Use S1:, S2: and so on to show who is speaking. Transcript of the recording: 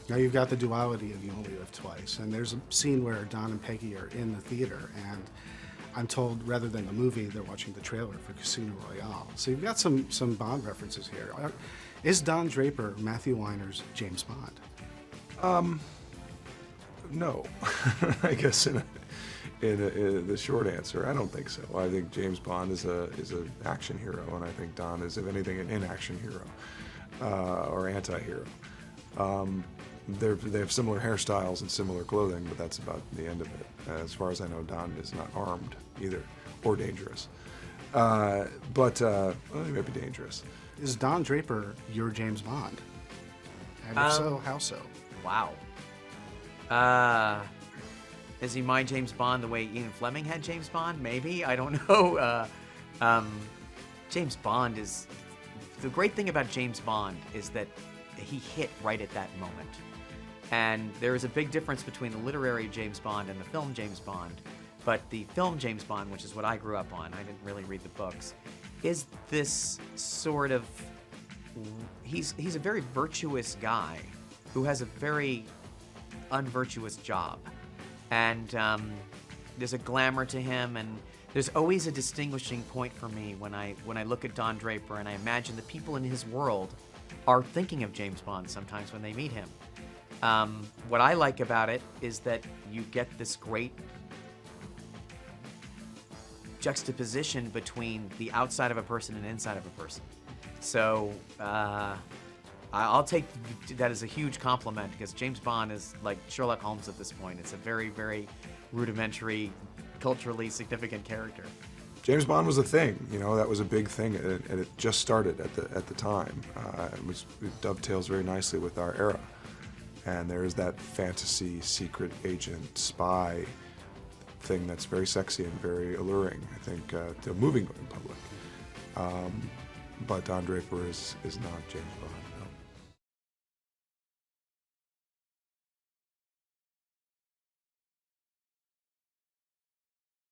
S1: Now you've got the duality of You Only Live Twice, and there's a scene where Don and Peggy are in the theater, and I'm told rather than the movie, they're watching the trailer for Casino Royale. So you've got some Bond references here. Is Don Draper Matthew Weiner's James Bond?
S2: No, I guess in the short answer, I don't think so. I think James Bond is an action hero, and I think Don is, if anything, an inaction hero or anti-hero. They have similar hairstyles and similar clothing, but that's about the end of it. As far as I know, Don is not armed either, or dangerous. Well, he might be dangerous.
S1: Is Don Draper your James Bond? And if so, how so?
S3: Wow. Is he my James Bond the way Ian Fleming had James Bond? Maybe. I don't know. James Bond is... The great thing about James Bond is that he hit right at that moment. And there is a big difference between the literary James Bond and the film James Bond. But the film James Bond, which is what I grew up on, I didn't really read the books, is this sort of... He's a very virtuous guy who has a very unvirtuous job. And there's a glamour to him, and there's always a distinguishing point for me when I look at Don Draper and I imagine the people in his world are thinking of James Bond sometimes when they meet him. What I like about it is that you get this great juxtaposition between the outside of a person and inside of a person. So I'll take that as a huge compliment, because James Bond is like Sherlock Holmes at this point. It's a very, very rudimentary, culturally significant character.
S2: James Bond was a thing, that was a big thing, and it just started at the time. It dovetails very nicely with our era. And there is that fantasy, secret agent, spy thing that's very sexy and very alluring, I think, to moving in public. But Don Draper is not James Bond.